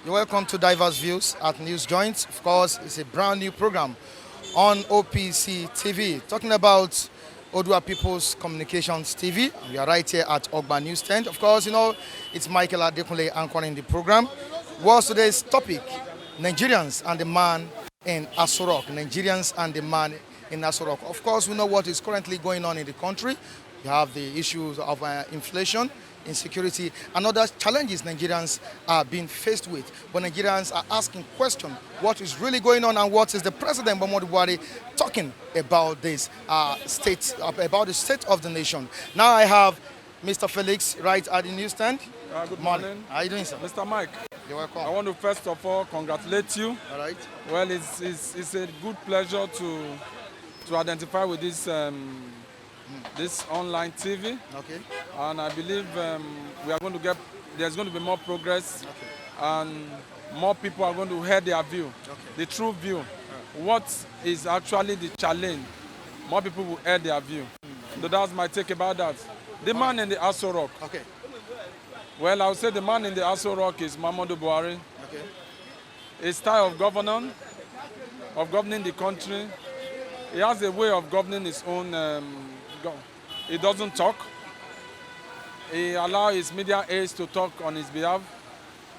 You're welcome to Diverse Views at News Joint. Of course, it's a brand new program on OPC TV talking about Odua People's Communications TV. We are right here at Ogba Newsstand. Of course, you know, it's Michael Adekunle anchoring the program. What's today's topic? Nigerians and the man in Aso Rock. Nigerians and the man in Aso Rock. Of course, we know what is currently going on in the country. We have the issues of inflation, insecurity, and other challenges Nigerians are being faced with. But Nigerians are asking questions, what is really going on and what is the President Muhammadu Buhari talking about this about the state of the nation. Now I have Mr. Felix right at the newsstand. Good morning. How are you doing, sir? Mr. Mike, you're welcome. I want to first of all congratulate you. All right. Well, it's a good pleasure to identify with this online TV. Okay. And I believe there's going to be more progress, Okay. and more people are going to hear their view, Okay. the true view. What is actually the challenge? More people will hear their view. So that's my take about that. The man in the Aso Rock. Okay. Well, I would say the man in the Aso Rock is Muhammadu Buhari. Okay. His style of governing the country. He has a way of governing his own. He doesn't talk. He allows his media aides to talk on his behalf,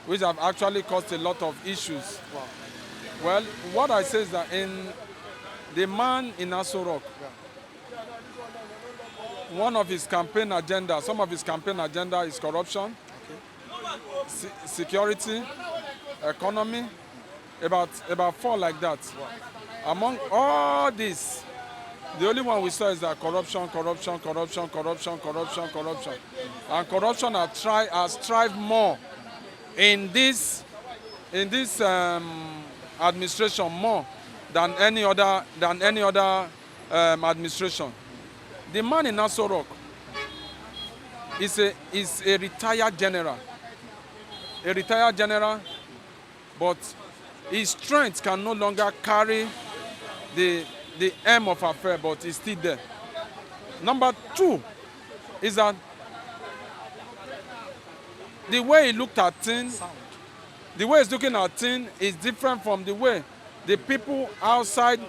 which have actually caused a lot of issues. Wow. Well, what I say is that in the man in Aso Rock, some of his campaign agenda is corruption, security, economy, about four like that. Wow. Among all this, the only one we saw is that corruption. And corruption has thrived more in this administration more than any other administration. The man in Aso Rock is a retired general. A retired general, but his strength can no longer carry the aim of affair, but it's still there. Number two is that the way he looked at things, the way he's looking at things is different from the way the people outside,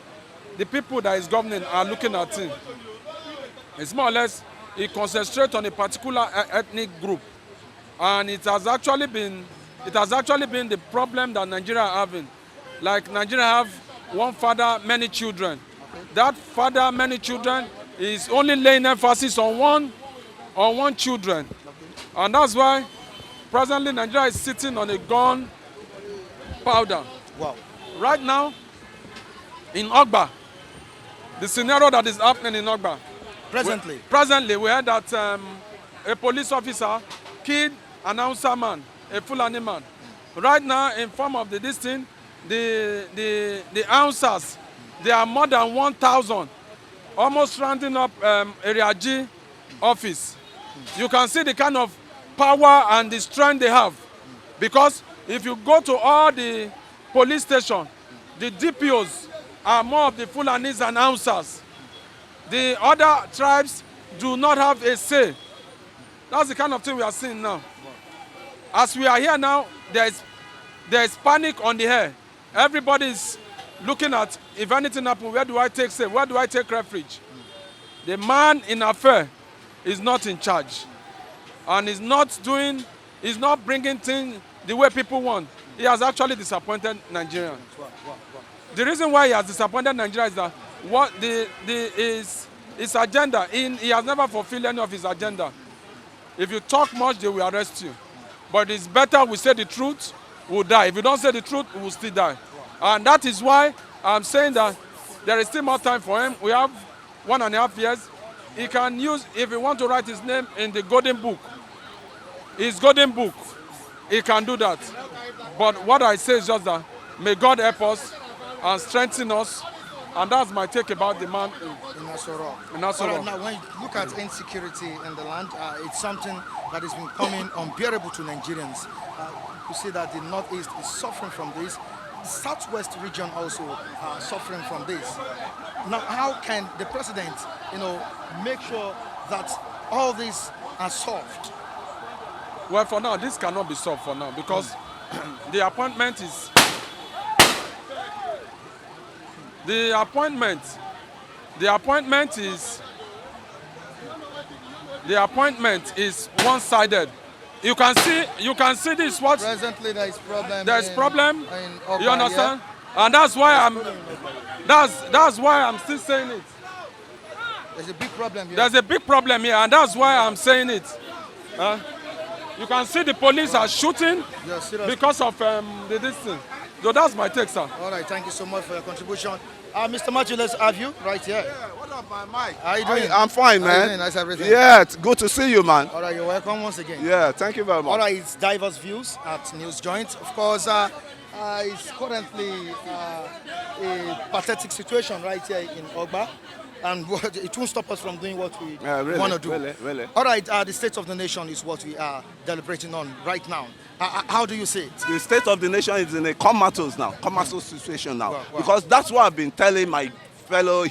the people that is governing are looking at things. It's more or less, he concentrates on a particular ethnic group. And it has actually been the problem that Nigeria are having. Like Nigeria have one father, many children. That father, many children, is only laying emphasis on one children. And that's why presently Nigeria is sitting on a gun powder. Wow. Right now, in Ogba, the scenario that is happening in Ogba. Presently, we heard that a police officer killed an Hausa man, a Fulani man. Right now, in form of this thing, the Hausas, there are more than 1,000, almost rounding up Area G office. You can see the kind of power and the strength they have. Because if you go to all the police stations, the DPOs are more of the Fulanis and Hausas. The other tribes do not have a say. That's the kind of thing we are seeing now. As we are here now, there is panic on the air. Everybody is looking at, if anything happens, where do I take safe? Where do I take refuge? The man in affair is not in charge. And is not bringing things the way people want. He has actually disappointed Nigerians. The reason why he has disappointed Nigeria is that his agenda, he has never fulfilled any of his agenda. If you talk much, they will arrest you. But it's better we say the truth, we'll die. If you don't say the truth, we will still die. And that is why I'm saying that there is still more time for him. We have 1.5 years. He can use, if he wants to write his name in the golden book, his golden book, he can do that. But what I say is just that may God help us and strengthen us. And that's my take about the man In Asoro. in Asoro. Now, when you look at insecurity in the land, it's something that has been coming unbearable to Nigerians. You see that the Northeast is suffering from this. The Southwest region also suffering from this. Now, how can the president, make sure that all these are solved? Well, for now, this cannot be solved for now because the appointment is one-sided. You can see this. What Presently, there is problem. There is problem. In Ogba, You understand? yeah? And that's why that's why I'm still saying it. There's a big problem here. There's a big problem here, and that's why I'm saying it. You can see the police are shooting because of this thing. So that's my take, sir. All right, thank you so much for your contribution. Mr. Matthew, let's have you right here. Yeah, what up, my Mike? How you doing? I'm fine, How you man. doing? Nice everything. Yeah, it's good to see you, man. All right, you're welcome once again. Yeah, thank you very much. All right, it's diverse views at News Joint. Of course, it's currently a pathetic situation right here in Ogba. And it won't stop us from doing what we want to do. Really. All right, the state of the nation is what we are deliberating on right now. How do you see it? The state of the nation is in a comatose situation now. Wow. Because that's what I've been telling my fellow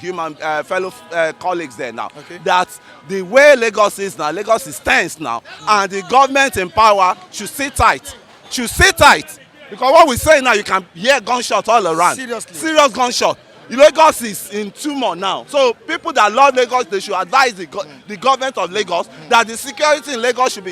colleagues there now. Okay. That the way Lagos is now, Lagos is tense now. And the government in power should sit tight. Because what we say now, you can hear gunshot all around. Seriously? Serious gunshot. Lagos is in tumor now. So people that love Lagos, they should advise the government of Lagos that the security in Lagos should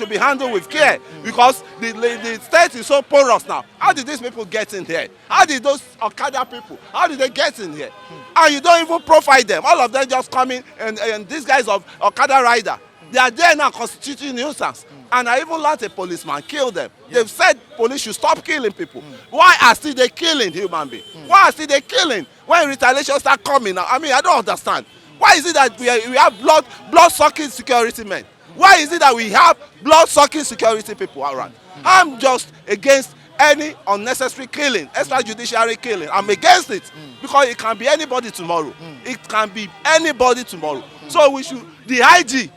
be handled with care because the state is so porous now. How did these people get in here? How did those Okada people, how did they get in here? And you don't even profile them. All of them just come in and these guys of Okada rider, they are there now constituting nuisance. And I even let a policeman kill them. They've said police should stop killing people. Why are still they killing human beings? Why are still they killing when retaliation start coming now? I mean, I don't understand. Why is it that we have blood-sucking security men? Why is it that we have blood-sucking security people around? I'm just against any unnecessary killing, extrajudiciary killing. I'm against it because it can be anybody tomorrow. It can be anybody tomorrow. So the IG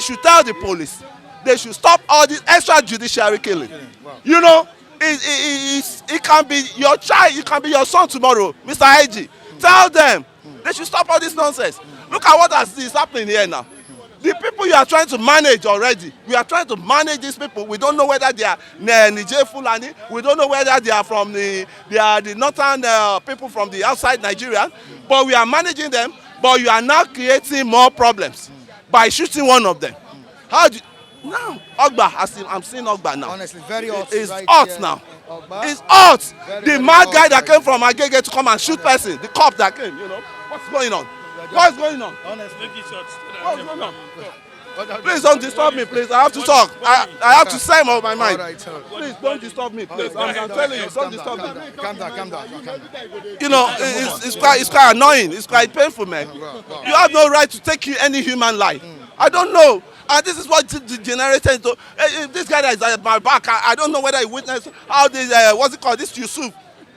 should tell the police they should stop all this extrajudiciary killing. Wow. You know, it can be your child, it can be your son tomorrow, Mr. IG. Tell them they should stop all this nonsense. Look at what is happening here now. The people you are trying to manage already, we are trying to manage these people. We don't know whether they are Niger Fulani. We don't know whether they are from the northern people from the outside Nigeria. But we are managing them. But you are now creating more problems by shooting one of them. How do you, now, Ogba, I'm seeing Ogba now. Honestly, very hot. It's right hot now. It's hot. The mad guy that came from Agege to come and shoot person, the cop that came, what's going on? What's going on? Honestly, what's going on? Please don't disturb me, please. I have to talk. I have to say more of my mind. Right, please don't disturb me, please. I'm telling you, don't disturb me. Calm down. It's quite annoying. It's quite painful, man. You have no right to take any human life. I don't know. And this is what degenerated into. This guy that is at my back, I don't know whether he witnessed how this, what's it called, this Yusuf,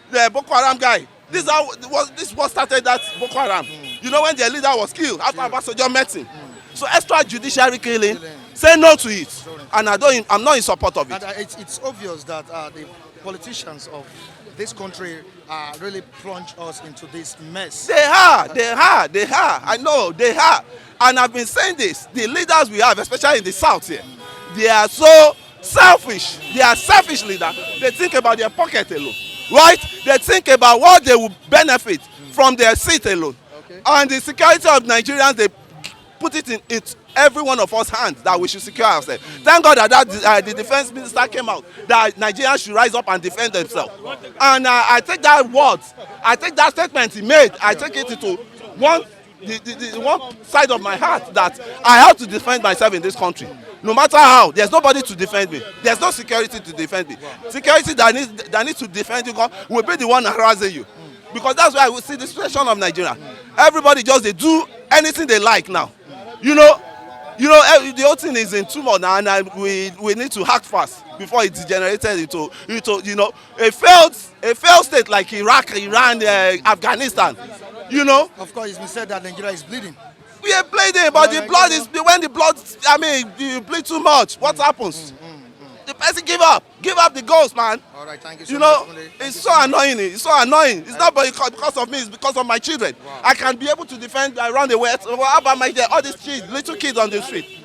the Boko Haram guy. This is what started that Boko Haram. You know when their leader was killed after Abasojo met him. So extrajudiciary killing, say no to it. And I'm not in support of it. And it's obvious that the politicians of this country really plunge us into this mess. They are. I know, they are. And I've been saying this, the leaders we have, especially in the south here, they are so selfish. They are selfish leaders. They think about their pocket alone, right? They think about what they will benefit from their seat alone. Okay. And the security of Nigerians, they put it in every one of us hands that we should secure ourselves. Thank God that the defense minister came out, that Nigerians should rise up and defend themselves. And I take that word, I take that statement he made, I take it into the one side of my heart that I have to defend myself in this country. No matter how, there's nobody to defend me. There's no security to defend me. Security that needs to defend you will be the one harassing you. Because that's why we see the situation of Nigeria. Everybody just they do anything they like now. You know, the whole thing is in tumor now, and we need to act fast before it degenerated into you know, a failed state like Iraq, Iran, Afghanistan. You know. Of course, it's been said that Nigeria is bleeding. We are bleeding, but the blood is when the blood. I mean, you bleed too much. What happens? The person give up the ghost, man. All right, thank you so you much. know, it's so annoying. It's so annoying. It's not because of me. It's because of my children. Wow. I can be able to defend around the world. How about all these kids, little kids on the street?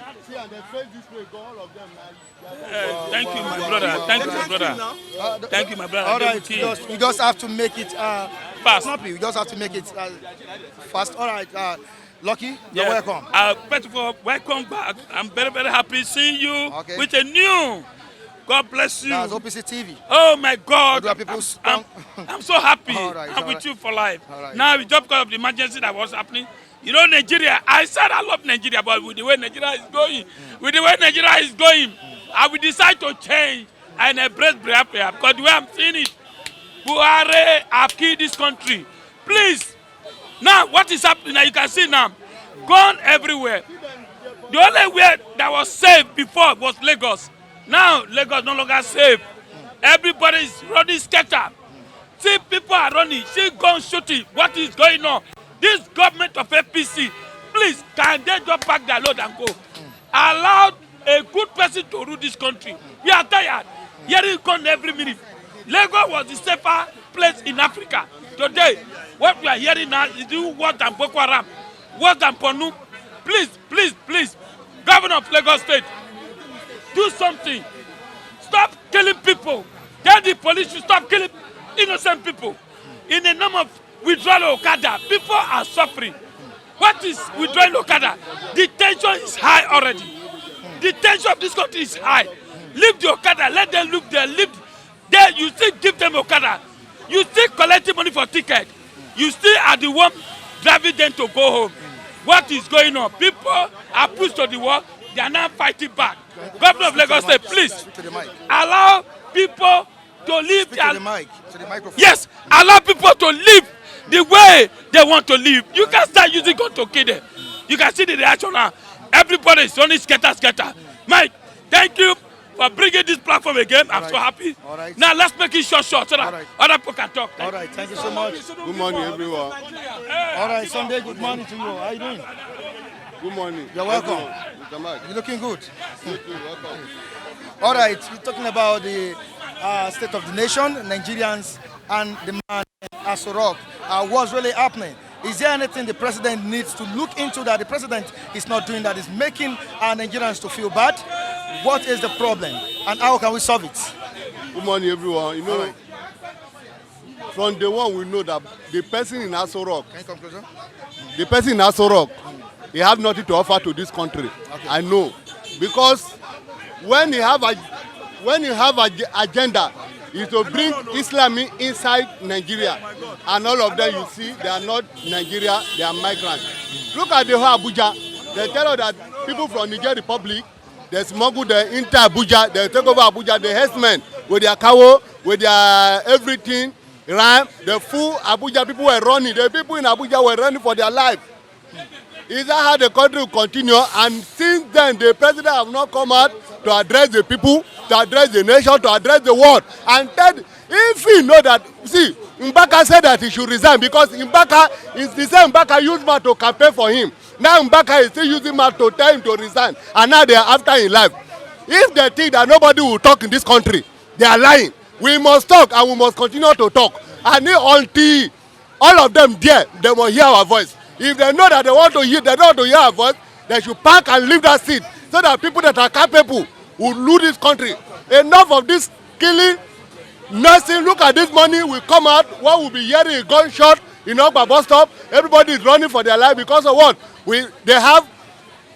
Thank you, my brother. Thank you, my brother. Thank you, my brother. All right, you just have to make it fast. Snappy. You just have to make it fast. All right, Lucky, you're welcome. First of all, welcome back. I'm very, very happy seeing you with a new. God bless you. That's OPC TV. Oh my God. I'm so happy. I'm with you for life. Now, just because of the emergency that was happening, you know, Nigeria, I said I love Nigeria, but with the way Nigeria is going, I will decide to change and embrace Biafra because the way I'm seeing it, Buhari have killed this country. Please, now what is happening now, you can see now, gone everywhere. The only way that was safe before was Lagos. Now, Lagos no longer safe. Everybody is running scatter. See, people are running. See, gun shooting. What is going on? This government of APC, please, can they just pack their load and go? Allow a good person to rule this country. We are tired. Hearing gun every minute. Lagos was the safer place in Africa. Today, what we are hearing now is worse than Boko Haram, worse than Ponu. Please, please, please, Governor of Lagos State, do something. Stop killing people. Tell the police to stop killing innocent people. In the name of withdrawal Okada, people are suffering. What is withdrawing Okada? The tension is high already. The tension of this country is high. Leave the Okada, let them live there. Live there. You still give them Okada. You still collecting money for ticket. You still are the one driving them to go home. What is going on? People are pushed to the wall. They are now fighting back. Governor of Lagos State, please allow people to live. Yes, allow people to live the way they want to live. You can start using gun to kill them. You can see the reaction now. Everybody is only scatter. Mike, thank you for bringing this platform again. I'm so happy. Now let's make it short so that other people can talk. All right, thank you so much. Good morning, everyone. All right, Sunday, good morning to you. How are you doing? Good morning. You're welcome. You're looking good. All right, you're talking about the state of the nation, Nigerians, and the man Asorok. What's really happening? Is there anything the president needs to look into that the president is not doing that is making our Nigerians to feel bad? What is the problem, and how can we solve it? Good morning, everyone. You know, from day one, we know that the person in Asorok, can you come closer? The person in Asorok, he have nothing to offer to this country. Okay. I know, because when you have a agenda, is to bring Islam inside Nigeria, and all of them you see they are not Nigeria, they are migrants. Look at the whole Abuja. They tell us that people from Niger Republic, they smuggle the into Abuja, they take over Abuja, the herdsmen with their cow, with their everything, ram, the full Abuja people were running. The people in Abuja were running for their life. Is that how the country will continue? And since then, the president have not come out to address the people, to address the nation, to address the world. And then, if he know that, see, Mbaka said that he should resign because Mbaka is the same Mbaka used man to campaign for him. Now Mbaka is still using man to tell him to resign, and now they are after his life. If they think that nobody will talk in this country, they are lying. We must talk, and we must continue to talk. And until all of them there, they must hear our voice. If they know that they don't want to hear our voice, they should pack and leave that seat so that people that are capable will lose this country. Enough of this killing, nothing. Look at this money will come out. What will be hearing a gunshot in Ogba bus stop. Everybody is running for their life because of what? They have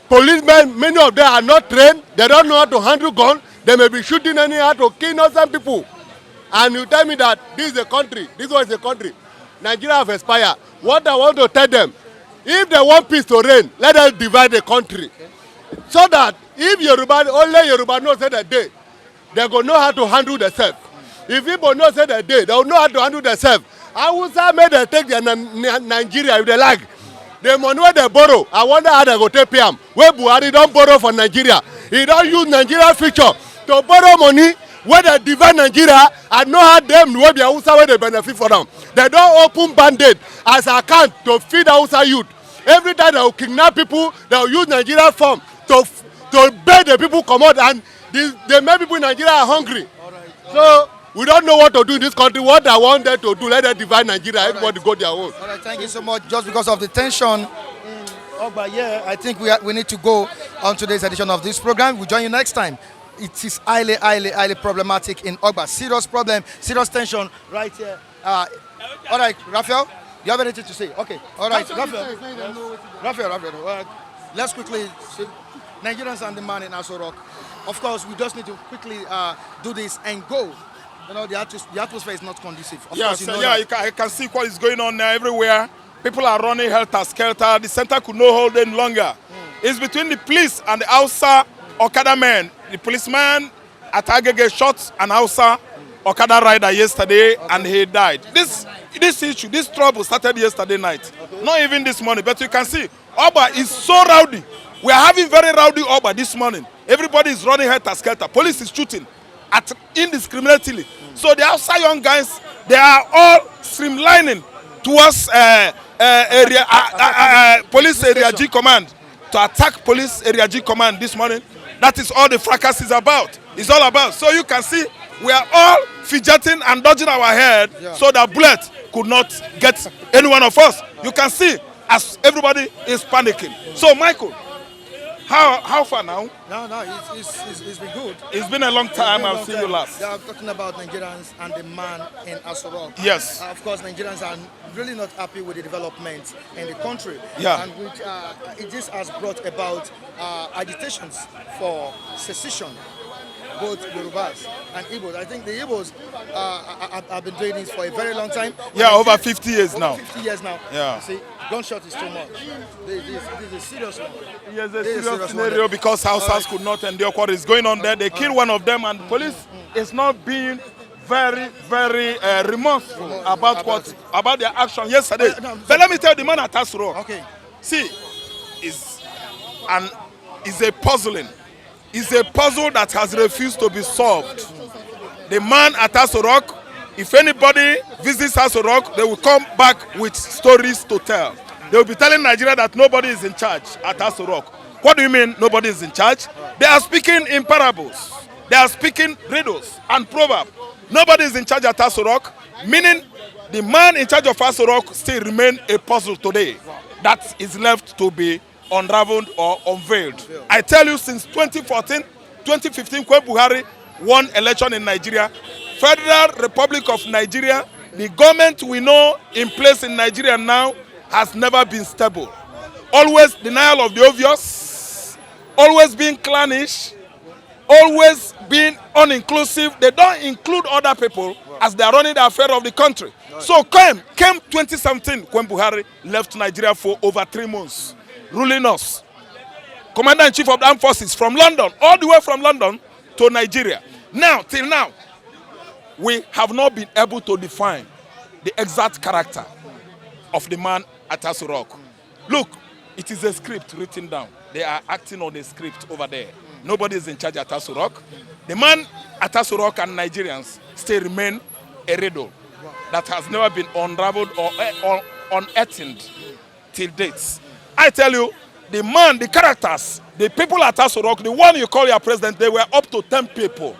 policemen, many of them are not trained. They don't know how to handle guns. They may be shooting anyhow to kill innocent people. And you tell me that this is a country, this was a country. Nigeria have expired. What I want to tell them, if they want peace to reign, let us divide the country. So that if only Yoruba knows that they go know how to handle themselves. If people know say they will know how to handle themselves. Hausa made them take their Nigeria if they like. The money where they borrow, I wonder how they go take pay am. Where Buhari don't borrow for Nigeria. He don't use Nigeria future to borrow money where they divide Nigeria and know how them will be Hausa where they benefit for them. They don't open bandit as account to feed Hausa youth. Every time they will kidnap people, they will use Nigeria form to beg the people come out, and they make people in Nigeria are hungry. So we don't know what to do in this country. What I want them to do, let them divide Nigeria. Everybody go their own. All right, thank you so much. Just because of the tension in Ogba, yeah, I think we need to go on today's edition of this program. We'll join you next time. It is highly problematic in Ogba. Serious problem, serious tension right here. All right, Raphael, you have anything to say? Okay, all right, Raphael. Let's quickly see Nigerians and the man in Aso Rock. Of course, we just need to quickly do this and go. You know, the atmosphere is not conducive. Of course, you know I can see what is going on everywhere. People are running helter-skelter. The center could not hold any longer. It's between the police and the Hausa Okada men. The policeman at Agege shot an Hausa Okada rider yesterday, and he died. This issue, this trouble started yesterday night. Not even this morning, but you can see Ogba is so rowdy. We are having very rowdy Ogba this morning. Everybody is running helter-skelter. Police is shooting indiscriminately. So the outside young guys, they are all streamlining towards police area G command to attack police area G command this morning. That is all the fracas is about. It's all about. So you can see we are all fidgeting and dodging our head so that bullet could not get any one of us. You can see as everybody is panicking. So Michael, how far now? No, it's been good. It's been a long time. I've seen you last. Yeah, I'm talking about Nigerians and the man in Aso Rock. Yes. Of course, Nigerians are really not happy with the development in the country. Yeah. And which this has brought about agitations for secession, both Yorubas and Igbos. I think the Igbos have been doing this for a very long time. Yeah, over 50 years now. 50 years now. Yeah. See, gunshot is too much. This is a serious one. Yes, a serious scenario because Hausas could not endure what is going on there. They killed one of them, and the police is not being very remorseful about their action yesterday. But let me tell you, the man at Aso Rock. Okay. See, is a puzzling. It's a puzzle that has refused to be solved. The man at Aso Rock, if anybody visits Aso Rock, they will come back with stories to tell. They will be telling Nigeria that nobody is in charge at Aso Rock. What do you mean nobody is in charge? They are speaking in parables. They are speaking riddles and proverbs. Nobody is in charge at Aso Rock, meaning the man in charge of Aso Rock still remains a puzzle today. That is left to be unraveled or unveiled. I tell you, since 2014, 2015, when Buhari won election in Nigeria, Federal Republic of Nigeria, the government we know in place in Nigeria now has never been stable. Always denial of the obvious, always being clannish, always being uninclusive. They don't include other people as they are running the affair of the country. So came 2017 when Buhari left Nigeria for over 3 months, ruling us. Commander-in-Chief of the Armed Forces from London, all the way from London to Nigeria. Now, till now, we have not been able to define the exact character of the man at Aso Rock. Look, it is a script written down. They are acting on a script over there. Nobody is in charge at Aso Rock. The man at Aso Rock and Nigerians still remain a riddle that has never been unraveled or unearthed till date. I tell you, the man, the characters, the people at Aso Rock, the one you call your president, they were up to 10 people.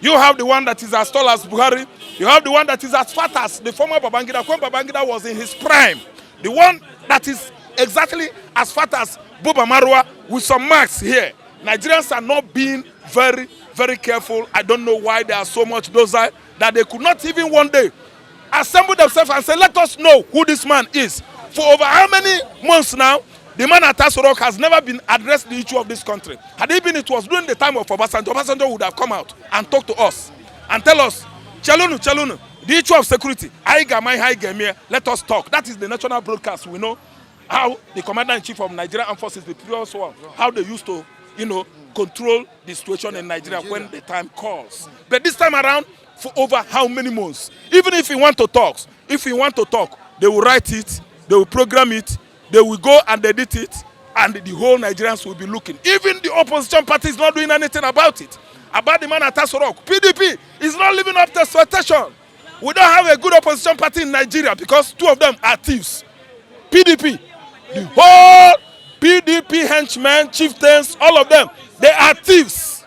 You have the one that is as tall as Buhari. You have the one that is as fat as the former Babangida, when Babangida was in his prime. The one that is exactly as fat as Buba Marwa with some marks here. Nigerians are not being very careful. I don't know why they are so much docile that they could not even one day assemble themselves and say, let us know who this man is. For over how many months now, the man at Aso Rock has never been addressed the issue of this country. Had it was during the time of Obasanjo, Obasanjo would have come out and talked to us and tell us, Chalunu, the issue of security, let us talk. That is the national broadcast. We know how the Commander-in-Chief of Nigerian Armed Forces, the previous one, how they used to, control the situation in Nigeria when the time calls. But this time around, for over how many months? Even if you want to talk, they will write it, they will program it, they will go and edit it, and the whole Nigerians will be looking. Even the opposition party is not doing anything about it. About the man at Aso Rock. PDP is not living up to expectation. We don't have a good opposition party in Nigeria because 2 of them are thieves. PDP, the whole PDP henchmen, chieftains, all of them, they are thieves.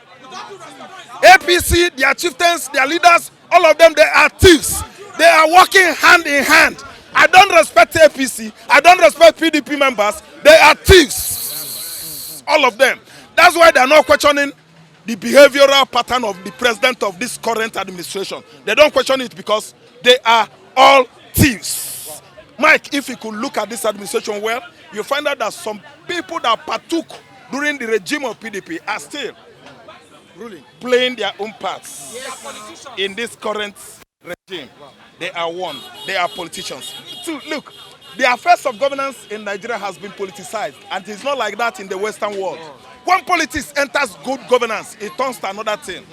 APC, their chieftains, their leaders, all of them, they are thieves. They are working hand in hand. I don't respect APC. I don't respect PDP members. They are thieves. All of them. That's why they are not questioning the behavioral pattern of the president of this current administration. They don't question it because they are all thieves. Mike, if you could look at this administration well, you find out that some people that partook during the regime of PDP are still playing their own parts in this current regime. They are one. They are politicians. So, look, the affairs of governance in Nigeria has been politicized, and it's not like that in the Western world. When politics enters good governance, it turns to another thing.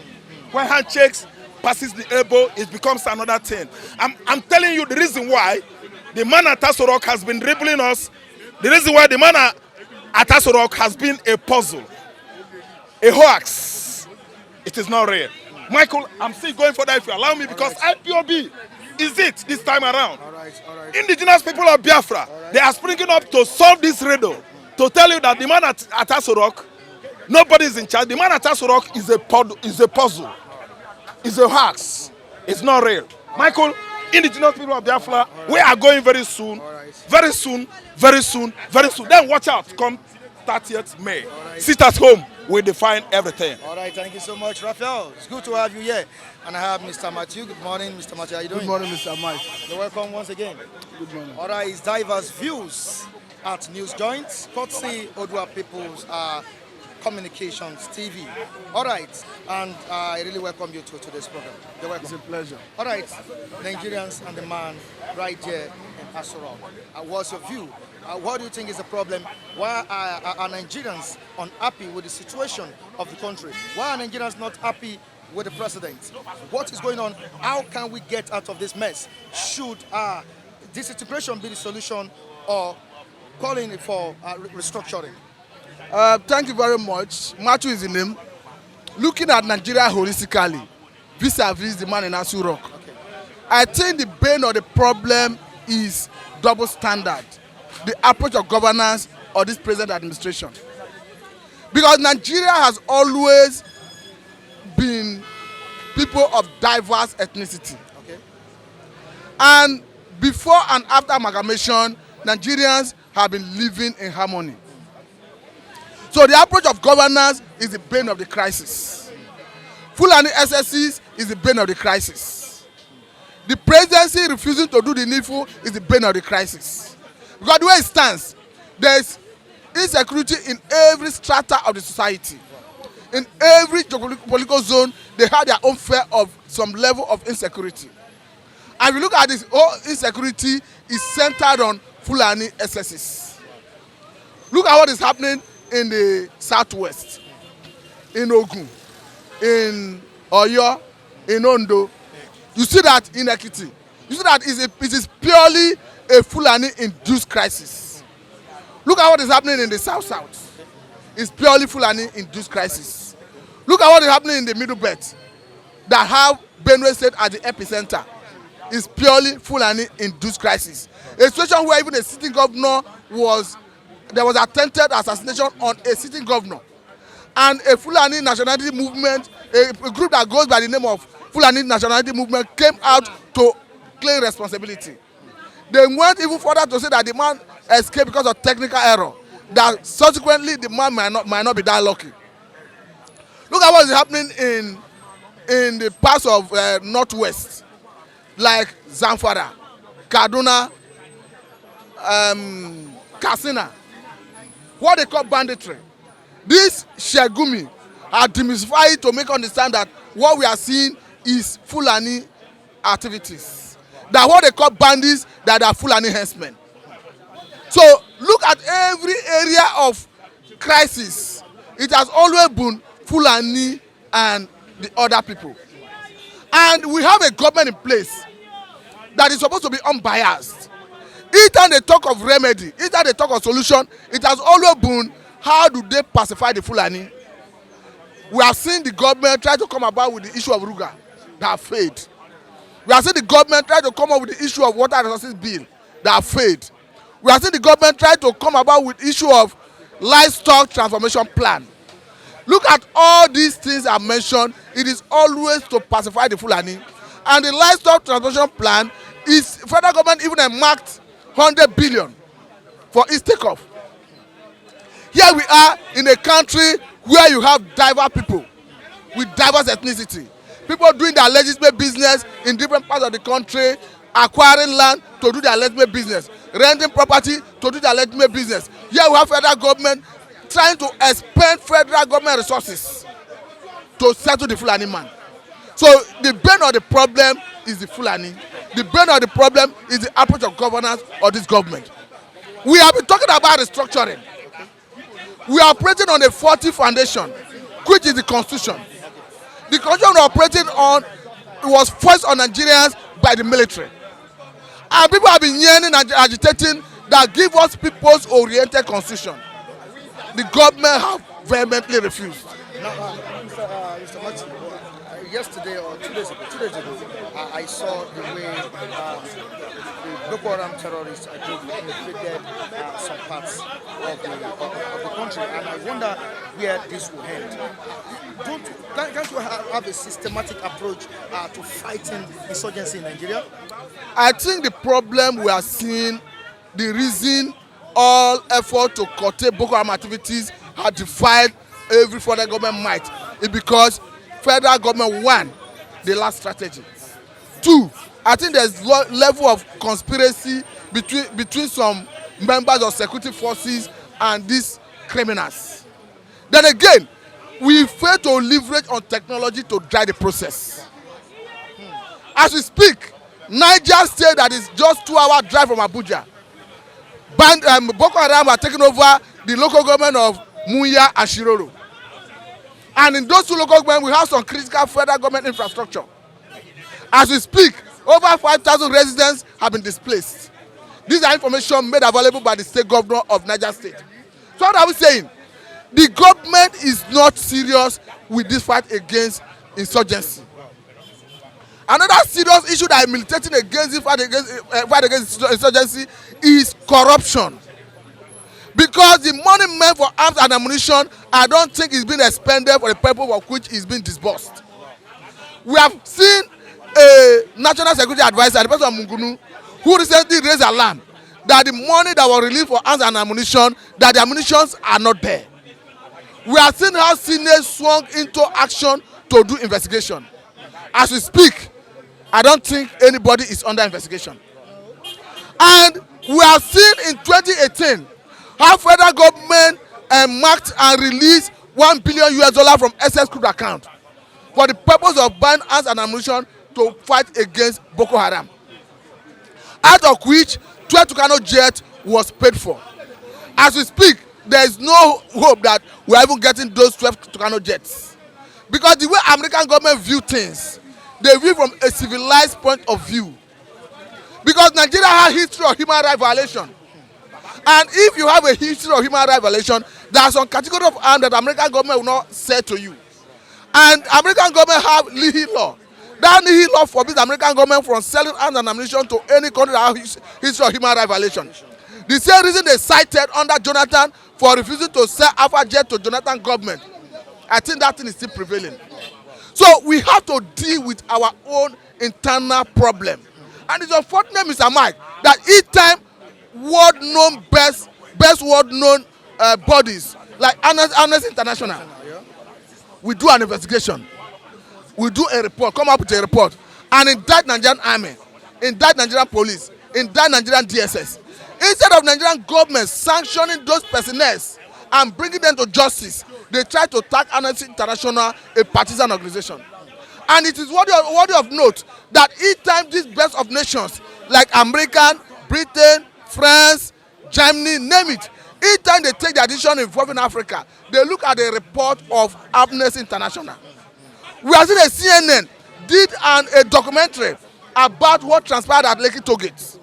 When handshakes passes the elbow, it becomes another thing. I'm telling you the reason why the man at Aso Rock has been dribbling us. The reason why the man at Aso Rock has been a puzzle, a hoax. It is not real. Michael, I'm still going for that if you allow me, because IPOB is it this time around. All right. Indigenous people of Biafra, they are springing up to solve this riddle, to tell you that the man at Aso Rock, nobody is in charge. The man at Aso Rock is a puzzle. It's a hoax. It's not real. Michael, indigenous people of Biafra, we are going very soon. Very soon. Then watch out. Come 30th May. Sit at home. We define everything. All right, thank you so much, Raphael. It's good to have you here. And I have Mr. Matthew. Good morning, Mr. Matthew. How are you doing? Good morning, Mr. Mike. You're welcome once again. Good morning. All right, it's diverse views at News Joints, courtesy Odua People's Communications TV. All right, and I really welcome you to this program. You're welcome. It's a pleasure. All right, Nigerians and the man right here in Aso Rock. What's your view? What do you think is the problem? Why are Nigerians unhappy with the situation of the country? Why are Nigerians not happy with the president? What is going on? How can we get out of this mess? Should disintegration be the solution, or calling for restructuring? Thank you very much. Matthew is the name. Looking at Nigeria holistically, vis-a-vis the man in Aso Rock, okay. I think the bane of the problem is double standard. The approach of governance of this present administration. Because Nigeria has always been people of diverse ethnicity. Okay. And before and after amalgamation, Nigerians have been living in harmony. So the approach of governance is the bane of the crisis. Fulani SSCs is the bane of the crisis. The presidency refusing to do the needful is the bane of the crisis. Because the way it stands, there is insecurity in every strata of the society. In every political zone, they have their own fear of some level of insecurity. And if you look at this, all insecurity is centered on Fulani SSCs. Look at what is happening in the southwest, in Ogun, in Oyo, in Ondo. You see that inequity. You see that it is purely a Fulani-induced crisis. Look at what is happening in the south. It's purely Fulani-induced crisis. Look at what is happening in the middle belt that have Benue State at the epicenter. It's purely Fulani-induced crisis. A situation where even a sitting governor there was attempted assassination on a sitting governor. And a Fulani nationality movement, a group that goes by the name of Fulani nationality movement, came out to claim responsibility. They went even further to say that the man escaped because of technical error. That subsequently the man might not be that lucky. Look at what is happening in the parts of northwest, like Zamfara, Kaduna, Katsina. What they call banditry. This Shegumi are demystified to make understand that what we are seeing is Fulani activities. That what they call bandits, that are Fulani herdsmen. So look at every area of crisis. It has always been Fulani and the other people. And we have a government in place that is supposed to be unbiased. Each time they talk of remedy, each time they talk of solution, it has always been how do they pacify the Fulani. We have seen the government try to come about with the issue of Ruga that have failed. We have seen the government try to come up with the issue of water resources bill that have failed. We have seen the government try to come about with the issue of livestock transformation plan. Look at all these things I mentioned. It is always to pacify the Fulani. And the livestock transformation plan is federal government even marked 100 billion for its takeoff. Here we are in a country where you have diverse people with diverse ethnicity. People doing their legitimate business in different parts of the country, acquiring land to do their legitimate business, renting property to do their legitimate business. Here we have federal government trying to expend federal government resources to settle the Fulani man. So the brain of the problem is the Fulani. The brain of the problem is the approach of governance of this government. We have been talking about restructuring. We are operating on a faulty foundation, which is the constitution. The constitution we are operating on was forced on Nigerians by the military. And people have been yearning and agitating that give us people's oriented constitution. The government have vehemently refused. Mr. Martin, yesterday or 2 days ago, I saw the way the Boko Haram terrorists infiltrated some parts of the country, and I wonder where this will end. Can't you have a systematic approach to fighting insurgency in Nigeria? I think the problem we are seeing, the reason all effort to curtail Boko Haram activities have defied every federal government might is because federal government, one, the last strategy. Two, I think there's level of conspiracy between some members of security forces and these criminals. Then again, we fail to leverage on technology to drive the process. As we speak, Niger State, that is just 2-hour drive from Abuja, Boko Haram are taking over the local government of Muya and Shiroro. And in those two local governments, we have some critical federal government infrastructure. As we speak, over 5,000 residents have been displaced. These are information made available by the state governor of Niger State. So what are we saying? The government is not serious with this fight against insurgency. Another serious issue that is militating against this fight against insurgency is corruption. Because the money meant for arms and ammunition, I don't think is being expended for the purpose of which is being disbursed. We have seen a national security advisor, the person of Mungunu, who recently raised alarm that the money that was released for arms and ammunition, that the ammunitions are not there. We are seeing how seniors swung into action to do investigation. As we speak, I don't think anybody is under investigation. And we have seen in 2018 how federal government marked and released $1 billion from SS Crude account for the purpose of buying arms and ammunition to fight against Boko Haram. Out of which 12 Tucano jets was paid for. As we speak, there is no hope that we are even getting those 12 Tucano jets. Because the way American government view things, they view from a civilized point of view. Because Nigeria has a history of human rights violation. And if you have a history of human rights violation, there are some category of arms that American government will not say to you. And American government have Leahy law. That Leahy law forbids American government from selling arms and ammunition to any country that has history of human rights violation. The same reason they cited under Jonathan for refusing to sell Alpha Jet to Jonathan government. I think that thing is still prevailing. So we have to deal with our own internal problem. And it's unfortunate, Mr. Mike, that each time world-known best world-known bodies like Amnesty International, we do an investigation, we do a report, come up with a report, and indict Nigerian army, indict Nigerian police, indict Nigerian DSS. Instead of Nigerian government sanctioning those personnel and bringing them to justice, they try to tag Amnesty International a partisan organization. And it is worthy of note that each time these best of nations like American, Britain, France, Germany, name it, each time they take their decision involving Africa, they look at the report of Amnesty International. We have seen a CNN did a documentary about what transpired at Lekki Toll Gate.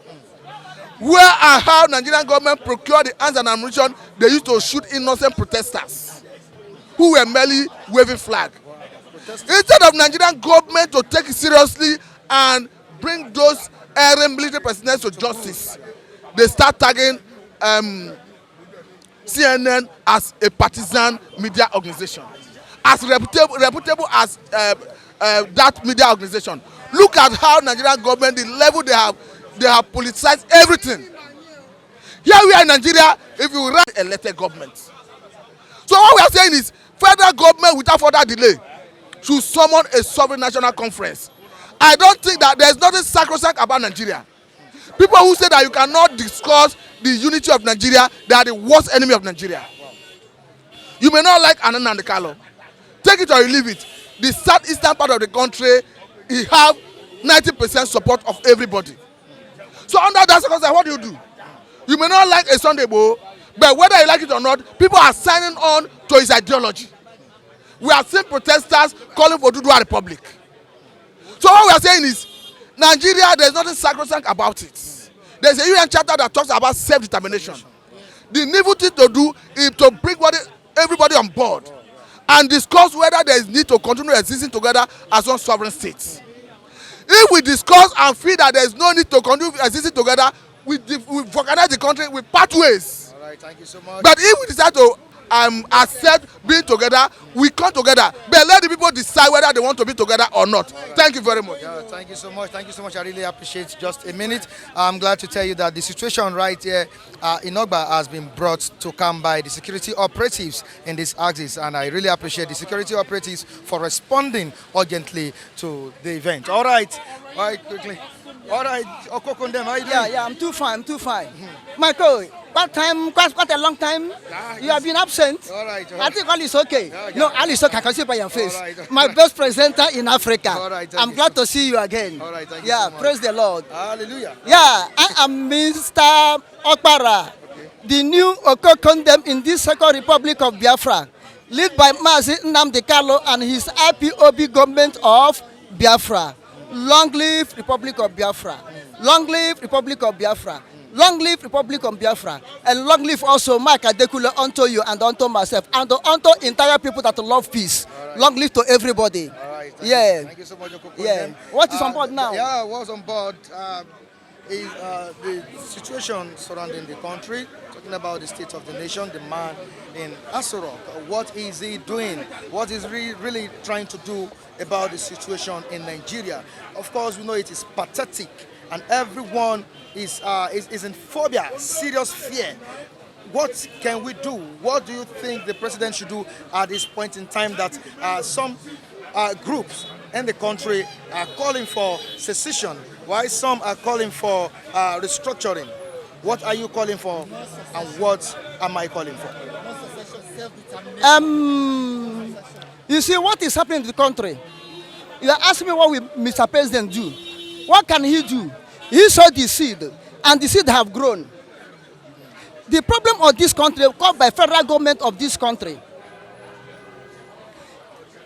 where and how Nigerian government procured the arms and ammunition they used to shoot innocent protesters who were merely waving flag. Instead of Nigerian government to take it seriously and bring those errant military personnel to justice, they start tagging CNN as a partisan media organization, as reputable as that media organization. Look at how Nigerian government, the level they have politicized everything. Here we are in Nigeria, if you run elected government. So what we are saying is, federal government without further delay should summon a sovereign national conference. I don't think that there's nothing sacrosanct about Nigeria. People who say that you cannot discuss the unity of Nigeria, they are the worst enemy of Nigeria. You may not like Anana and Kalo. Take it or you leave it. The southeastern part of the country, it have 90% support of everybody. So under that circumstance, what do? You may not like a Sunday Igboho, but whether you like it or not, people are signing on to his ideology. We have seen protesters calling for Dudua Republic. So what we are saying is, Nigeria, there's nothing sacrosanct about it. There's a UN chapter that talks about self-determination. The needful thing to do is to bring everybody on board and discuss whether there is need to continue existing together as one sovereign state. If we discuss and feel that there is no need to continue existing together, we organize the country with pathways. All right, thank you so much. But if we decide to accept being together, we come together. But let the people decide whether they want to be together or not. Thank you very much. Yeah, thank you so much. Thank you so much. I really appreciate just a minute. I'm glad to tell you that the situation right here in Ogba has been brought to come by the security operatives in this axis, and I really appreciate the security operatives for responding urgently to the event. All right, quickly. All right, Okokondem, how are you doing? Yeah, I'm too fine. Michael, quite a long time. You have been absent. All right. I think all is okay. No, all is okay. I can see by your face. All right. My best presenter in Africa. All right, I'm glad to see you again. All right, thank you yeah, so much. praise the Lord. Hallelujah. Yeah, I am Mr. Okpara, the new Okokondem in this second Republic of Biafra, led by Mazi Nnamdi Kanu and his IPOB government of Biafra. Long live Republic of Biafra. Long live Republic of Biafra. Long live Republic of Biafra. And long live also Mike Adekule unto you and unto myself and unto entire people that love peace. Right. Long live to everybody. All right. Thank you so much, Okokondem. Yeah. What is on board now? Yeah, what's on board is the situation surrounding the country, talking about the state of the nation, the man in Asorok. What is he doing? What is he really trying to do about the situation in Nigeria? Of course, we know it is pathetic, and everyone is in phobia, serious fear. What can we do? What do you think the president should do at this point in time that some groups in the country are calling for secession, while some are calling for restructuring? What are you calling for, and what am I calling for? You see, what is happening in the country? You are asking me what will Mr. President do? What can he do? He sowed the seed, and the seed have grown. The problem of this country, caused by federal government of this country,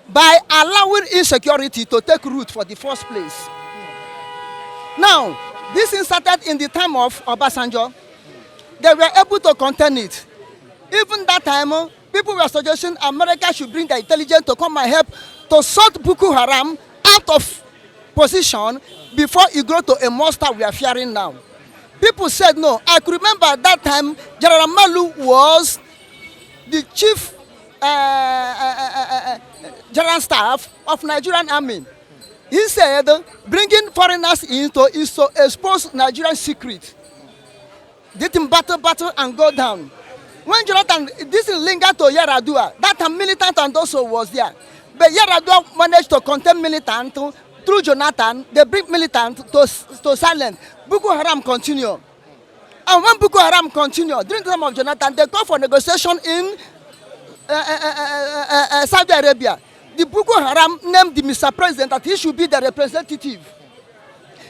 by allowing insecurity to take root for the first place. Now, this thing started in the time of Obasanjo. They were able to contain it. Even that time, people were suggesting America should bring the intelligence to come and help to sort Boko Haram out of position before it grow to a monster we are fearing now. People said no. I could remember at that time, General Malu was the chief general staff of Nigerian army. He said bringing foreigners in is to expose Nigerian secret. Let him battle and go down. When Jonathan, this lingered to Yaradua, that time militant and also was there. But Yaradua managed to contain militant through Jonathan. They bring militant to silence. Boko Haram continue. And when Boko Haram continue, during the time of Jonathan, they call for negotiation in Saudi Arabia. The Boko Haram named the Mr. President that he should be the representative.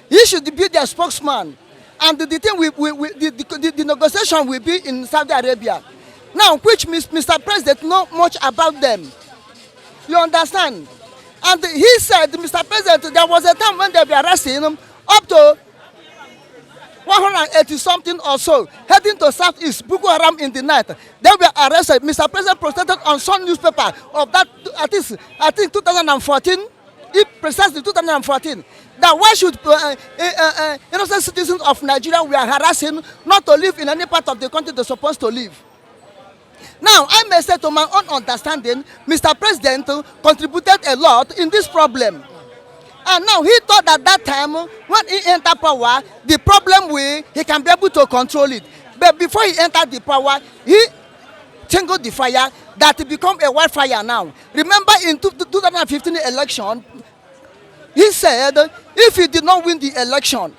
He should be their spokesman. And the thing the negotiation will be in Saudi Arabia. Now, which Mr. President know much about them. You understand? And he said, Mr. President, there was a time when they were arresting him up to 180 something or so, heading to southeast, Boko Haram in the night. They were arrested. Mr. President protested on some newspaper of that, I think 2014, precisely 2014, that why should innocent citizens of Nigeria we are harassing not to live in any part of the country they're supposed to live. Now, I may say to my own understanding, Mr. President contributed a lot in this problem. And now he thought at that time, when he entered power, the problem he can be able to control it. But before he entered the power, he tingled the fire that it become a wildfire now. Remember in 2015 election, he said if he did not win the election,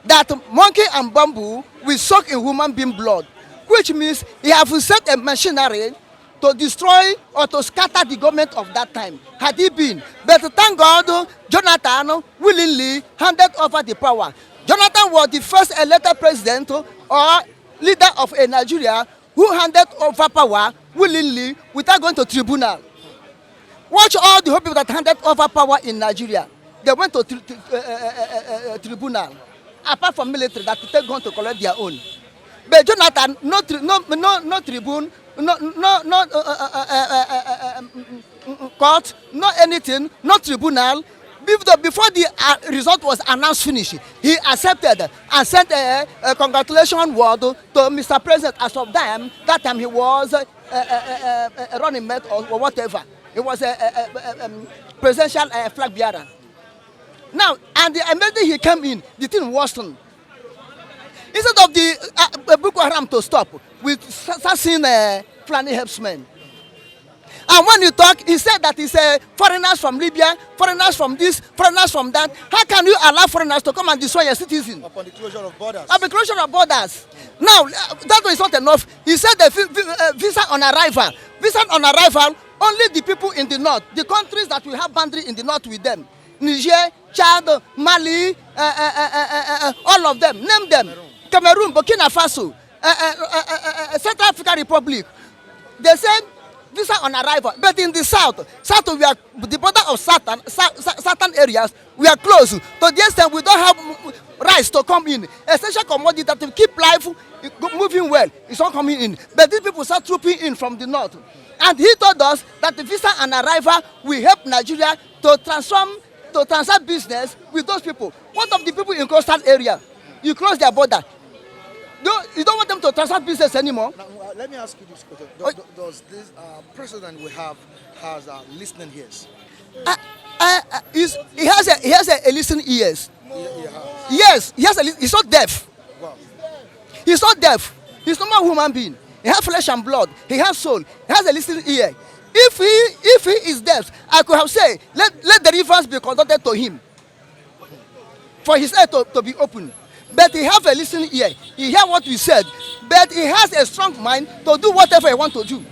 that monkey and bamboo will soak in human being blood, which means he have set a machinery to destroy or to scatter the government of that time, had he been. But thank God, Jonathan willingly handed over the power. Jonathan was the first elected president or leader of a Nigeria who handed over power willingly without going to tribunal. Watch all the whole people that handed over power in Nigeria. They went to tribunal, apart from military that they going to collect their own. But Jonathan, no tribune, no court, no anything, no tribunal. Before the result was announced finished, he accepted and sent a congratulation word to Mr. President. As of that time he was a running mate or whatever. He was a presidential flag bearer. Now, and the immediately he came in, the thing worsened. Instead of the Boko Haram to stop, we start seeing Fulani herdsmen. And when you talk, he said that he's foreigners from Libya, foreigners from this, foreigners from that. How can you allow foreigners to come and destroy your citizens? Upon the closure of borders. Upon the closure of borders. Now, that is not enough. He said the visa on arrival. Visa on arrival, only the people in the north, the countries that we have boundary in the north with them. Niger, Chad, Mali, all of them. Name them. Cameroon, Burkina Faso, Central African Republic. They said visa on arrival, but in the south we are the border of certain areas. We are close to the extent we don't have rice to come in. Essential commodity that will keep life moving well is not coming in. But these people start trooping in from the north, and he told us that the visa on arrival will help Nigeria to transact business with those people. What of the people in coastal area? You close their border. You don't want them to transact business anymore. Now, let me ask you this question. Does this president we have has listening ears? He has a listening ears. Yes, he's not deaf. Wow. He's not deaf. He's not a human being. He has flesh and blood. He has soul. He has a listening ear. If he is deaf, I could have said, let the rivers be conducted to him, for his ear to be open. But he has a listening ear. He hears what we said. But he has a strong mind to do whatever he wants to do.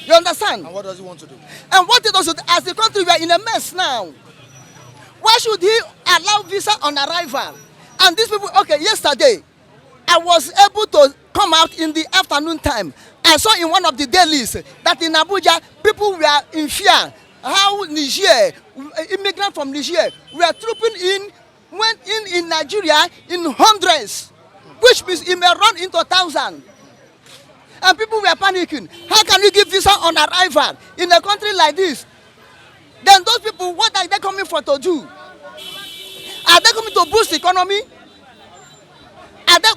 You understand? And what does he want to do? And what he does, as the country, we are in a mess now. Why should he allow visa on arrival? And these people, okay, yesterday, I was able to come out in the afternoon time. I saw in one of the dailies that in Abuja, people were in fear. How Niger, immigrants from Niger, were trooping went in Nigeria in hundreds, which means it may run into thousands. And people were panicking. How can you give visa on arrival in a country like this? Then those people, what are they coming for to do? Are they coming to boost the economy?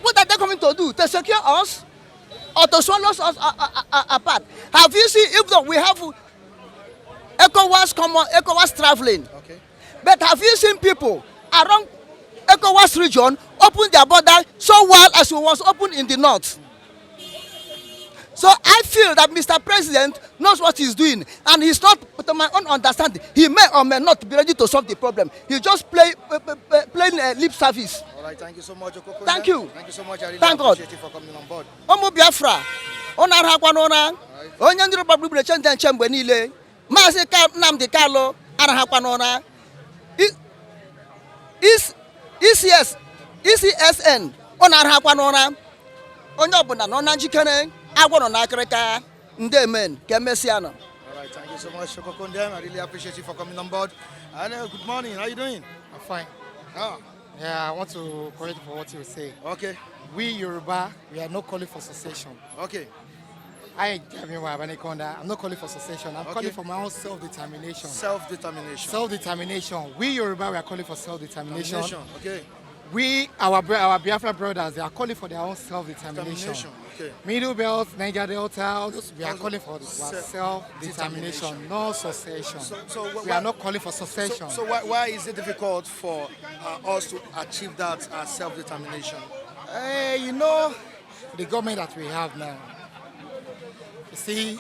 What are they coming to do? To secure us? Or to swallow us apart? Have you seen, if though we have ECOWAS traveling, okay, but have you seen people around ECOWAS region open their border so well as it was open in the north? So I feel that Mr. President knows what he's doing, and he's not, to my own understanding, he may or may not be ready to solve the problem. He just playing lip service. All right, thank you so much, Okoko. Thank you. Thank you so much. I really Thank God. appreciate you for coming on board. Omo Biafra, ona rahakwanona, onye ndị Republic President nche mgbe niile, Maazị Nnamdi Kanu arahakwanona. ECSN ona arahakwanona. Onye ọbụla nọ na njikere agwọ nọ n'akịrịka. Ndemen ka emesịa nọ. All right, thank you so much, Okoko. I really appreciate you for coming on board. And good morning. How are you doing? I'm fine. Ah, Yeah, I want to correct for what you say. Okay. We Yoruba, we are not calling for secession. Okay. I'm not calling for secession. I'm calling for my own self-determination. Self-determination. Self-determination. We Yoruba, we are calling for self-determination. Okay. We, our Biafra brothers, they are calling for their own self-determination. Okay. Middle Belt, Niger Delta, all those, we are calling for self-determination, not secession. We are not calling for secession. So why is it difficult for us to achieve that self-determination? You know, the government that we have now, you see,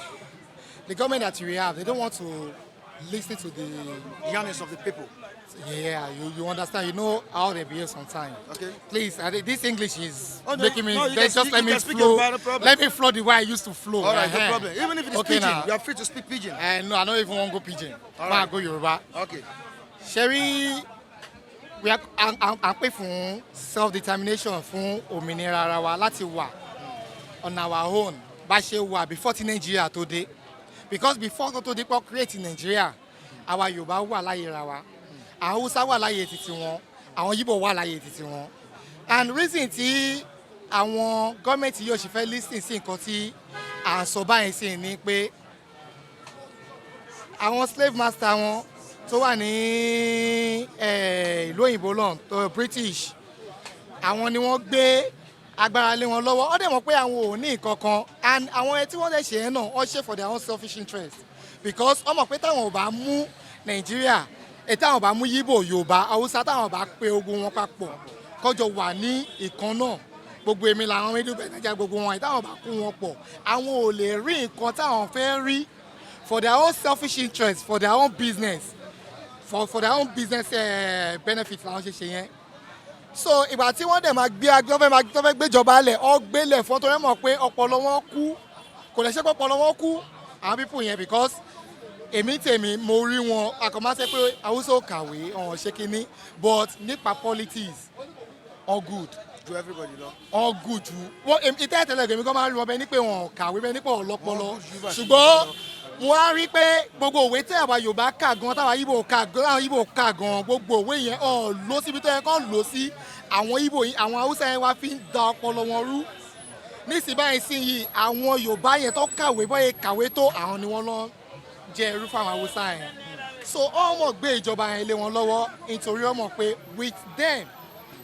the government that we have, they don't want to listen to the yearnings of the people. Yeah, you understand. You know how they behave sometimes. Okay. Please, this English is making me. No, let me flow. Let me flow the way I used to flow. All right, no problem. Even if it is okay, pidgin, now, you are free to speak pidgin. No, I don't even want to go pidgin. I go Yoruba. Okay. Sherry, we are pay for self-determination fún òmìnira ara wa láti wà on our own. Bá ṣe wà before ti Nigeria today, because before to dey create Nigeria, our Yoruba wà láyé ra wa. Àwọn Hausa wà láyé títí wọn, àwọn Yíbò wà láyé títí wọn. And reason tí àwọn gọ́ọ̀mẹ̀ntì yóò ṣe fẹ́ listen sí nǹkan tí à ń sọ báyìí sí ni pé àwọn slave master wọn tó wà ní ìlú òyìnbó lọ́n tó British, àwọn ni wọ́n gbé agbára lé wọn lọ́wọ́. Ó dẹ̀ mọ̀ pé àwọn ò ní nǹkan kan, and àwọn tí wọ́n dẹ̀ ṣe yẹn náà wọ́n ṣe for their own selfish interest, because ó mọ̀ pé táwọn ò bá mú Nàìjíríà, táwọn bá mú Yíbò, Yorùbá, Haúsá, táwọn bá pé ogun wọn papọ̀ kọjọ wà ní ìkan náà, gbogbo èmi làwọn Middle Belt Nigeria gbogbo wọn, táwọn bá kú wọn pọ̀, àwọn ò lè rí nǹkan táwọn fẹ́ rí for their own selfish interest, for their own business, for their own business benefits làwọn ṣe yẹn. So ìgbà tí wọ́n dẹ̀ máa gbé fẹ́ gbéjọba lẹ̀ ọ́ gbélẹ̀ fún torí mọ̀ pé ọpọlọ wọn kú, kò lè ṣe pé ọpọlọ wọn kú àwọn people yẹn, because èmi tèmi mo rí wọn àkọ́mọ́sẹ́ pé Haúsá ò kàwé ọ̀hún ṣe kínní, but nípa politics all good ju everybody lọ. all good ju wọ́n ìtẹ́tẹ̀lẹ̀ èmi kan máa ń rí wọn bẹ́ẹ̀ ní pé wọn kàwé bẹ́ẹ̀ ní pé ọlọ́pọlọ, ṣùgbọ́n mo á rí pé gbogbo òwe tí àwa Yorùbá kà gan táwa Yíbò kà gan gbogbo òwe yẹn ọ̀ lọ síbi tó yẹ kán lò sí, àwọn Yíbò yìí àwọn Haúsá yẹn wá fi ń da ọpọlọ wọn rú. Nísìnyí báyìí sí yìí àwọn Yorùbá yẹn tó kàwé bọ́yẹ kàwé tó àwọn ni wọ́n lọ jẹ irú fáwọn Haúsá yẹn. So ọmọ gbé ìjọba yẹn lé wọn lọ́wọ́ nítorí ọmọ pé with them,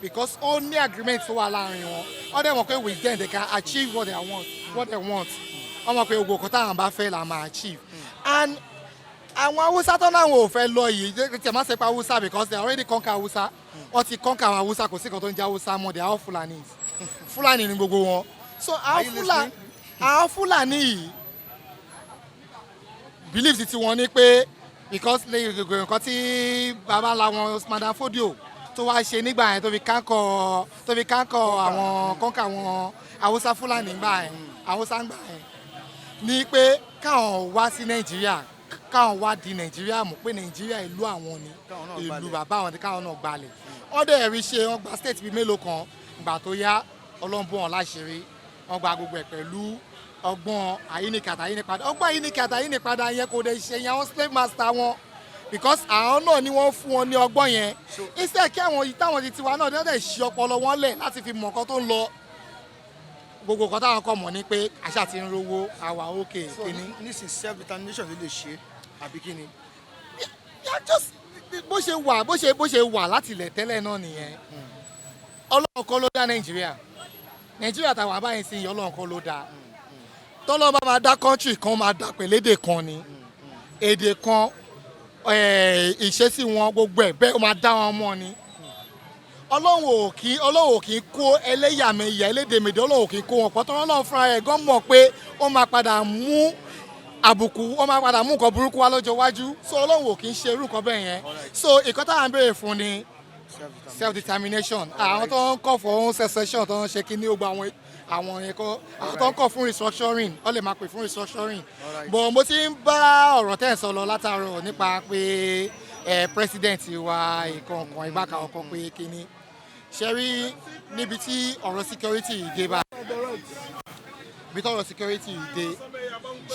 because ó ní agreement tó wà láàrin wọn, ó dẹ̀ mọ̀ pé with them they can achieve what they want. Ọmọ pé gbogbo nǹkan táwọn bá fẹ́ là máa achieve. And àwọn Haúsá tó náà wọn ò fẹ́ lọ yìí tẹ̀ má ṣe pa Haúsá, because they already conquer Haúsá. Wọ́n ti conquer àwọn Haúsá, kò sí nǹkan tó ń jẹ́ Haúsá mọ́, they are all Fulanis. Fulani ni gbogbo wọn. So àwọn Fulani yìí beliefs ti wọn ni pé because nǹkan tí bàbá ńlá wọn Madam Fodio tó wá ṣe nígbà yẹn tó fi kánkọ àwọn kọ́ńkà àwọn Haúsá Fúlàní gbà yẹn, Haúsá gbà yẹn ni pé káwọn wá sí Nàìjíríà, káwọn wá di Nàìjíríà mọ̀ pé Nàìjíríà ìlú àwọn ni, ìlú bàbá àwọn ni, káwọn náà gbalẹ̀. Wọ́n dẹ̀ rí ṣe, wọ́n gba state bíi mélòó kan, ìgbà tó yá ọlọ́mbọ̀n wọn láṣìírí, wọ́n gba gbogbo ẹ̀ pẹ̀lú ọgbọ́n àyíníkàtà àyínípadà. Ọgbọ́n àyíníkàtà àyínípadà yẹn kò dé ṣe yẹn àwọn slave master wọn, because àwọn náà ni wọ́n fún wọn ní ọgbọ́n yẹn. Instead kí àwọn táwọn ti tiwa náà dẹ́ ṣe ọpọlọ wọn lẹ̀ láti fi mọ̀ nǹkan tó ń lọ. Gbogbo nǹkan táwọn kọ̀ mọ̀ ni pé àṣà ti ń rówó àwa òkè kíní. Nísìnyí self determination ló lè ṣe àbí kíni. Just bó ṣe wà láti ilẹ̀ tẹ́lẹ̀ náà nìyẹn. Ọlọ́run kọ́ ló dá Nàìjíríà. Nàìjíríà táwa báyìí sí Ọlọ́run kọ́ ló dá. Tọ́lọ́ bá máa dá country kan máa dá pẹ̀lédè kan ni, èdè kan ìṣesí wọn gbogbo ẹ̀ bẹ́ẹ̀ ó máa dá wọn mọ́ ni. Ọlọ́run ò kí kó ẹlẹ́yàmẹ̀yà ẹlẹ́dẹ̀mẹ̀dẹ̀, Ọlọ́run ò kí kó wọn pọ̀, tọ́lọ́ náà fúnra ẹ̀ gan mọ̀ pé ó máa padà mú àbùkù, ó máa padà mú nǹkan burúkú wá lọ́jọ́ iwájú. So Ọlọ́run ò kí ń ṣe irú nǹkan bẹ́ẹ̀ yẹn. So ìkan táwọn ń béèrè fún ni self determination. Àwọn tó ń kọ̀ fún secession tó ń ṣe kí ní gbogbo àwọn yẹn kọ́, àwọn tó ń kọ̀ fún restructuring, ó lè máa pè fún restructuring. But mo ti ń bá ọ̀rọ̀ tẹ̀ sọ lọ látàárọ̀ nípa pé president wa ìkọ̀ọ̀kan ìgbàkà ọkọ̀ pé kíní ṣe rí níbi tí ọ̀rọ̀ security dé bá, ibi tí ọ̀rọ̀ security dé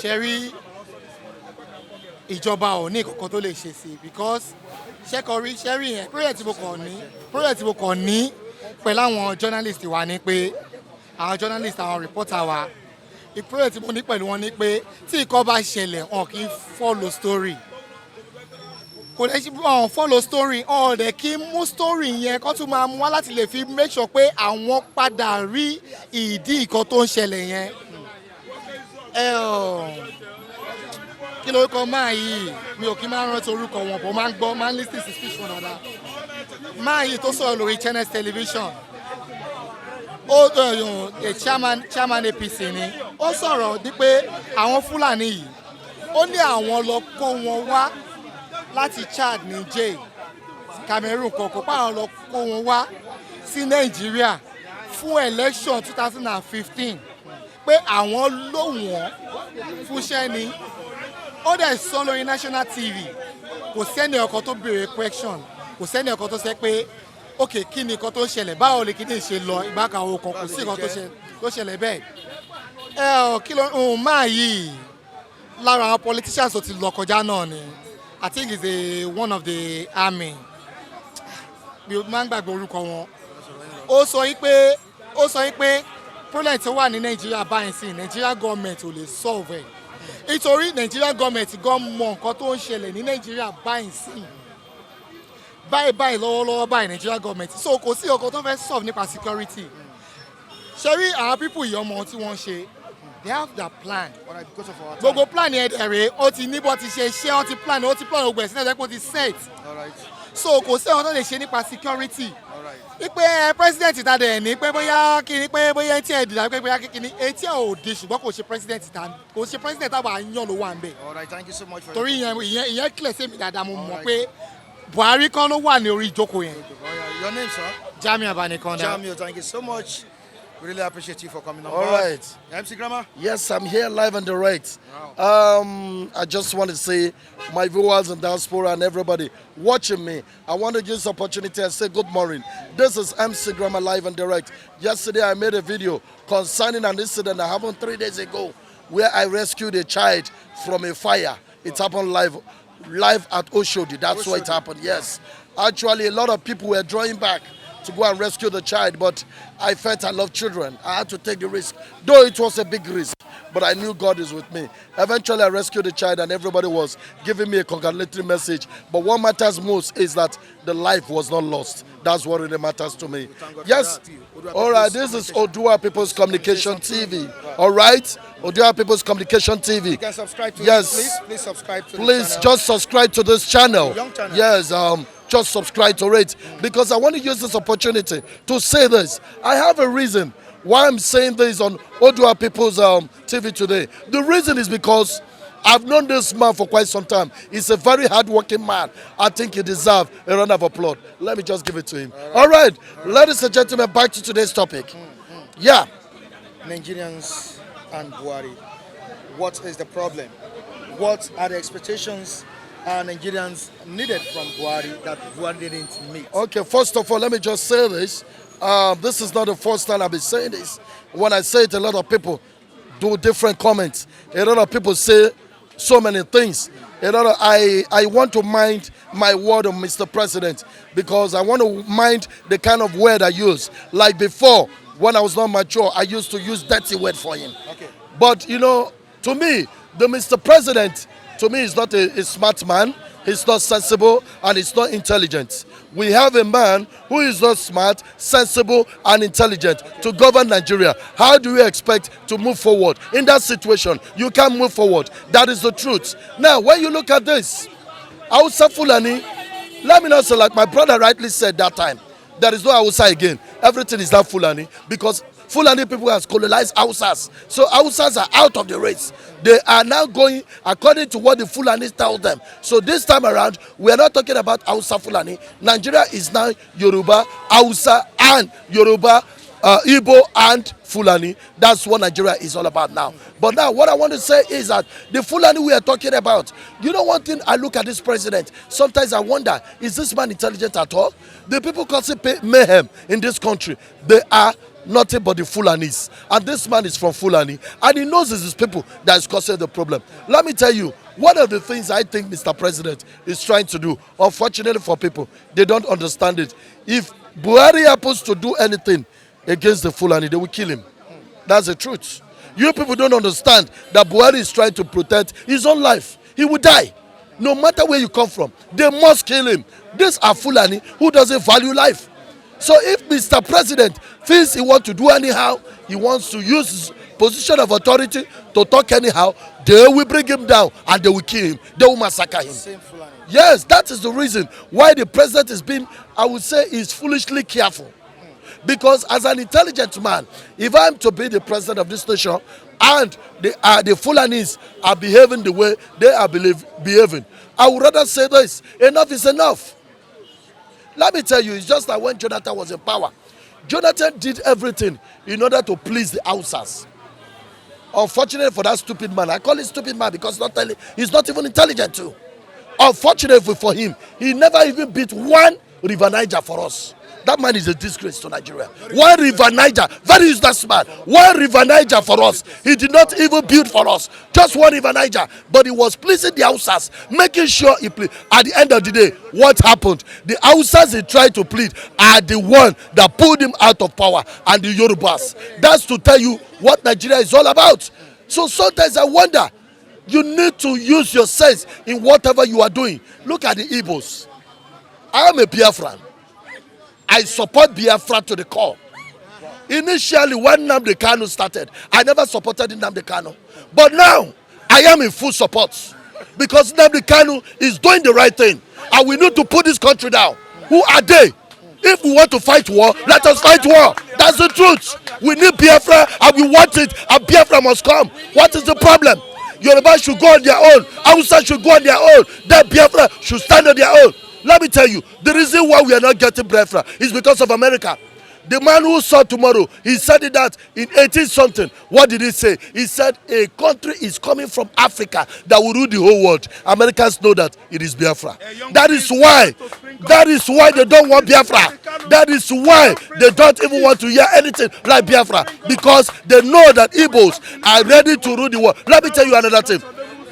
ṣe rí ìjọba ò ní kankan tó lè ṣe sí because ṣẹ́rí yẹn project tí mo kàn ní pẹ̀lú àwọn journalist wa ni pé àwọn journalist àwọn reporter wa project tí mo ní pẹ̀lú wọn ni pé tí nǹkan bá ṣẹlẹ̀ wọn kì í follow story kò lè ṣe follow story wọn dẹ̀ kí mú story yẹn kó tún máa mú wá láti lè fi make sure pé àwọn padà rí ìdí nǹkan tó ń ṣẹlẹ̀ yẹn kí lórúkọ máa yìí mi ò kí máa rántí orúkọ wọn bó máa ń gbọ́ máa ń lis ten sí speech wọn dáadáa máa yìí tó sọ̀rọ̀ lórí Channels television ó chairman APC ni ó sọ̀rọ̀ ní pé àwọn Fúlàní yìí ó ní àwọn lọ kó wọn wá láti Chad Niger Cameroon kọ̀ọ̀kan pa àwọn lọ kó wọn wá sí Nàìjíríà fún election 2015 pé àwọn lò wọ́n fúnṣẹ́ ni ó dẹ̀ sọ lórí national TV kò sẹ́ni ọkọ̀ tó béèrè question kò sẹ́ni ọkọ̀ tó sẹ́ pé ok kí ni nǹkan tó ń ṣẹlẹ̀ báwo lè kí ni ṣe lọ ìgbàkàwọ́ kan kò sí nǹkan tó ṣẹlẹ̀ bẹ́ẹ̀ kí ló máa yìí lára àwọn politicians tó ti lọ kọjá náà ni I think he's one of the army bí o máa ń gbàgbé orúkọ wọn ó sọ yí pé problem tó wà ní Nàìjíríà báyìí sí Nàìjíríà gọọmenti ò lè solve ẹ̀ nítorí Nàìjíríà gọọmenti gan mọ nǹkan tó ń ṣẹlẹ̀ ní Nàìjíríà báyìí sí báyìí lọ́wọ́lọ́wọ́ báyìí Nàìjíríà gọọmenti so kò sí ọkọ̀ tó fẹ́ solve nípa security ṣe rí àwọn people yìí ọmọ tí wọ́n ṣe they have their plan gbogbo plan yẹn dẹ̀rẹ̀ ó ti ní bó ti ṣe ṣé ó ti plan gbogbo ẹ̀sìn náà ó ti set so kò sí ọ̀hún tó lè ṣe nípa security ipe president ta dẹ̀ ní pé bóyá kíni pé bóyá etí ẹ̀ dìda pé bóyá kíni etí ẹ̀ ò de ṣùgbọ́n kò ṣe president táwa yàn ló wà ń bẹ̀ torí ìyẹn clear sí mi dáadáa mo mọ̀ pé Buhari kan ló wà ní orí ìjókòó yẹn. Your name, sir? Jamiu Abanikonda. Jamiu, thank you so much. We really appreciate you for coming on. All right. MC Grammar? Yes, I'm here live and direct. I just want to say, my viewers in diaspora and everybody watching me, I want to use this opportunity and say good morning. This is MC Grammar live and direct. Yesterday, I made a video concerning an incident that happened 3 days ago where I rescued a child from a fire. It happened live at Oshodi. That's where it happened, yes. Actually, a lot of people were drawing back to go and rescue the child, but I felt I love children. I had to take the risk, though it was a big risk, but I knew God is with me. Eventually, I rescued the child and everybody was giving me a congratulatory message. But what matters most is that the life was not lost. That's what really matters to me. Yes. All right, this is Odua People's Communication TV. All right? Odua People's Communication TV. You can subscribe to yes. This, please subscribe to Please this channel. just subscribe to this channel. Young channel. Yes, just subscribe to it because I want to use this opportunity to say this. I have a reason why I'm saying this on Odua People's TV today. The reason is because I've known this man for quite some time. He's a very hard-working man. I think he deserves a round of applause. Let me just give it to him. All right. Ladies and gentlemen, back to today's topic. Yeah. Nigerians and Buhari. What is the problem? What are the expectations Nigerians needed from Buhari that Buhari didn't meet? Okay, first of all, let me just say this. This is not the first time I've been saying this. When I say it, a lot of people do different comments. A lot of people say so many things. I want to mind my word on Mr. President because I want to mind the kind of word I use. Like before, when I was not mature, I used to use dirty word for him. Okay. But, you know, to me, the Mr. President, to me, is not a smart man. He's not sensible and he's not intelligent. We have a man who is not smart, sensible and intelligent to govern Nigeria. How do you expect to move forward? In that situation, you can't move forward. That is the truth. Now, when you look at this, Hausa Fulani, let me not say like my brother rightly said that time, there is no Hausa again. Everything is not Fulani because Fulani people has colonized Hausas. So Hausas are out of the race. They are now going according to what the Fulanis tell them. So this time around, we are not talking about Hausa Fulani. Nigeria is now Yoruba, Hausa and Yoruba, Igbo and Fulani. That's what Nigeria is all about now. But now what I want to say is that the Fulani we are talking about, you know one thing, I look at this president, sometimes I wonder, is this man intelligent at all? The people causing mayhem in this country, they are nothing but the Fulanis. And this man is from Fulani. And he knows it's his people that is causing the problem. Let me tell you, One of the things I think Mr. President is trying to do, unfortunately for people, they don't understand it. If Buhari happens to do anything against the Fulani, they will kill him. That's the truth. You people don't understand that Buhari is trying to protect his own life. He will die. No matter where you come from, they must kill him. These are Fulani who doesn't value life. So if Mr. President feels he wants to do anyhow, he wants to use his position of authority to talk anyhow, they will bring him down and they will kill him. They will massacre him. Yes, that is the reason why the president is being, I would say, is foolishly careful. Because as an intelligent man, if I'm to be the president of this nation and the Fulanis are behaving the way they are behaving, I would rather say this: enough is enough. Let me tell you, it's just that when Jonathan was in power, Jonathan did everything in order to please the Hausas. Unfortunately for that stupid man, I call him stupid man because he's not even intelligent too. Unfortunately for him, he never even beat one River Niger for us. That man is a disgrace to Nigeria. One River Niger, very useless man. One River Niger for us. He did not even build for us. Just one River Niger. But he was pleasing the Hausas, making sure he plead. At the end of the day, what happened? The Hausas he tried to plead are the one that pulled him out of power, and the Yorubas. That's to tell you what Nigeria is all about. So sometimes I wonder, you need to use your sense in whatever you are doing. Look at the Igbos. I am a Biafran. I support Biafra to the core. Initially, when Nnamdi Kanu started, I never supported Nnamdi Kanu. But now, I am in full support. Because Nnamdi Kanu is doing the right thing. And we need to put this country down. Who are they? If we want to fight war, let us fight war. That's the truth. We need Biafra and we want it. And Biafra must come. What is the problem? Yoruba should go on their own. Hausa should go on their own. Then Biafra should stand on their own. Let me tell you, the reason why we are not getting Biafra is because of America. The man who saw tomorrow, he said it that in 18-something. What did he say? He said a country is coming from Africa that will rule the whole world. Americans know that it is Biafra. That is why they don't want Biafra. That is why they don't even want to hear anything like Biafra. Because they know that Igbos are ready to rule the world. Let me tell you another thing.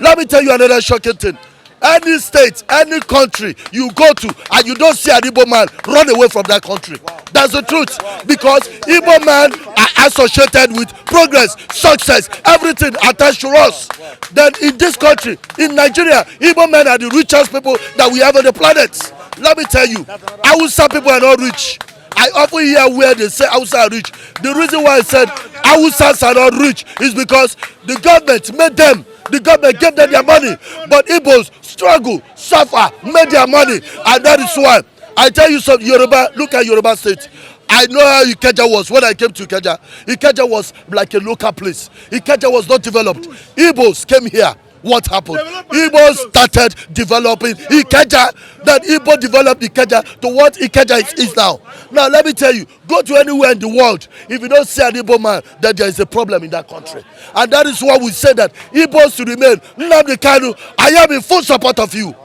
Let me tell you another shocking thing. Any state, any country you go to and you don't see an Igbo man, run away from that country. That's the truth. Because Igbo men are associated with progress, success, everything attached to us. Then in this country, in Nigeria, Igbo men are the richest people that we have on the planet. Let me tell you, Hausa people are not rich. I often hear where they say Hausa are rich. The reason why I said Hausas are not rich is because the government made them. The government gave them their money, but Igbos struggle, suffer, made their money, and that is why I tell you something. Yoruba, look at Yoruba State. I know how Ikeja was when I came to Ikeja. Ikeja was like a local place. Ikeja was not developed. Igbos came here. What happened? Igbos started developing Ikeja. Then Igbo developed Ikeja to what Ikeja is now. Now let me tell you, go to anywhere in the world. If you don't see an Igbo man, then there is a problem in that country. And that is why we say that Igbos to remain. Nnamdi Kanu, I am in full support of you.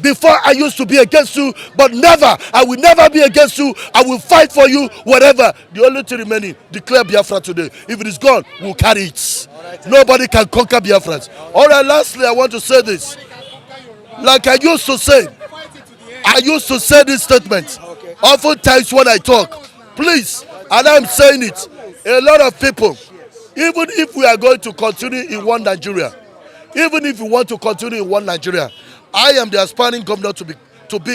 Before I used to be against you, but never, I will never be against you. I will fight for you, whatever. The only thing remaining, declare Biafra today. If it is gone, we'll carry it. Nobody can conquer Biafrans. All right, lastly, I want to say this. Like I used to say this statement. Oftentimes when I talk, please, and I'm saying it, a lot of people, even if we are going to continue in one Nigeria, even if we want to continue in one Nigeria, I am the aspiring governor to be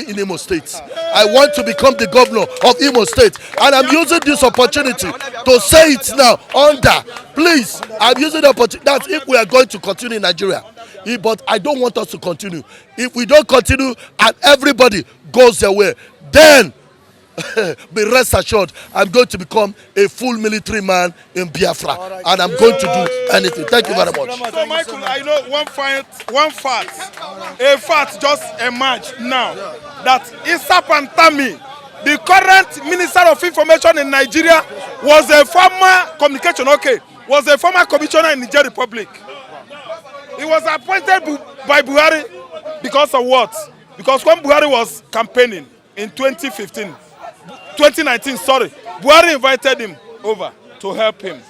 in Imo State. I want to become the governor of Imo State. And I'm using this opportunity to say it now please, I'm using the opportunity that if we are going to continue in Nigeria, but I don't want us to continue. If we don't continue and everybody goes their way, then be rest assured, I'm going to become a full military man in Biafra, and I'm going to do anything. Thank you very much. So, Michael, I know one fact. A fact just emerged now that Issa Pantami, the current Minister of Information in Nigeria, was a former commissioner in Niger Republic. He was appointed by Buhari because of what? Because when Buhari was campaigning in 2019, Buhari invited him over to help him.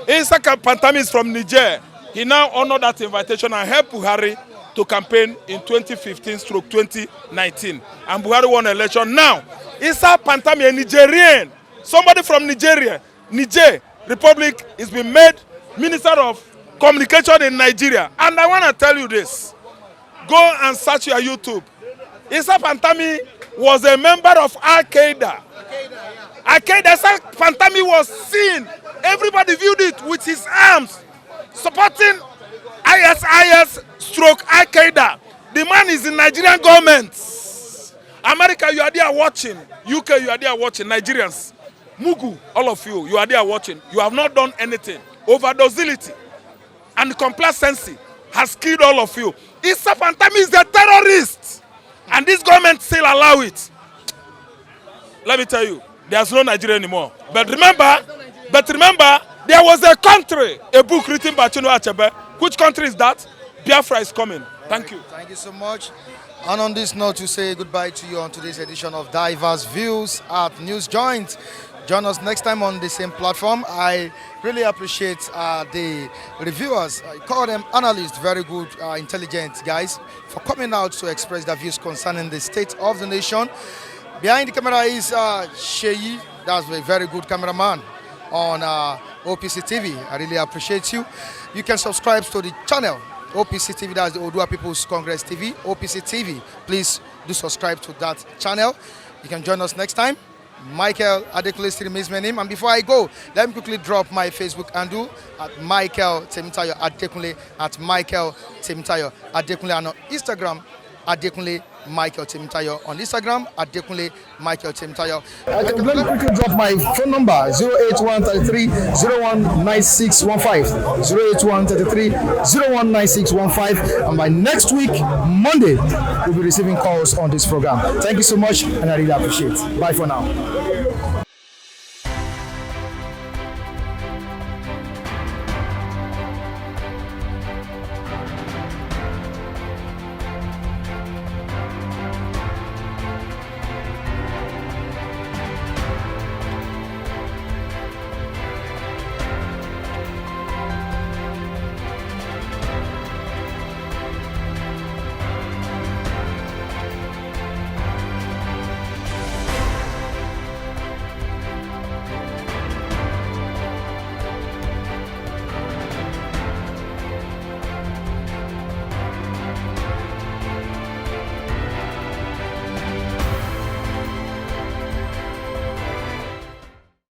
Issa Pantami is from Niger. He now honored that invitation and helped Buhari to campaign in 2015/2019. And Buhari won election. Now, Issa Pantami, a Nigerian, somebody from Nigeria, Niger Republic, is being made Minister of Communication in Nigeria. And I want to tell you this. Go and search your YouTube. Issa Pantami was a member of Al-Qaeda. Al-Qaeda, Issa Pantami was seen. Everybody viewed it with his arms, supporting ISIS/Al-Qaeda. The man is in Nigerian government. America, you are there watching. UK, you are there watching. Nigerians, Mugu, all of you, you are there watching. You have not done anything. Overdosability and complacency has killed all of you. Issa Pantami is a terrorist. And this government still allow it. Let me tell you, there's no Nigeria anymore. But remember, there was a country, a book written by Chinua Achebe. Which country is that? Biafra is coming. Thank you. Thank you so much. And on this note, we say goodbye to you on today's edition of Diverse Views at News Joint. Join us next time on the same platform. I really appreciate the reviewers, I call them analysts, very good, intelligent guys, for coming out to express their views concerning the state of the nation. Behind the camera is Sheyi, that's a very good cameraman on OPC TV. I really appreciate you. You can subscribe to the channel OPC TV, that's the Odua People's Congress TV, OPC TV. Please do subscribe to that channel. You can join us next time. Michael Adekunle still remains my name. And before I go, let me quickly drop my Facebook handle at Michael Temitayo Adekunle, at Michael Temitayo Adekunle, and on Instagram, Adekunle Michael Temitayo. On Instagram, Adekunle Michael Temitayo. Let me quickly drop my phone number 08133019615. 08133019615. And by next week, Monday, we'll be receiving calls on this program. Thank you so much, and I really appreciate it. Bye for now.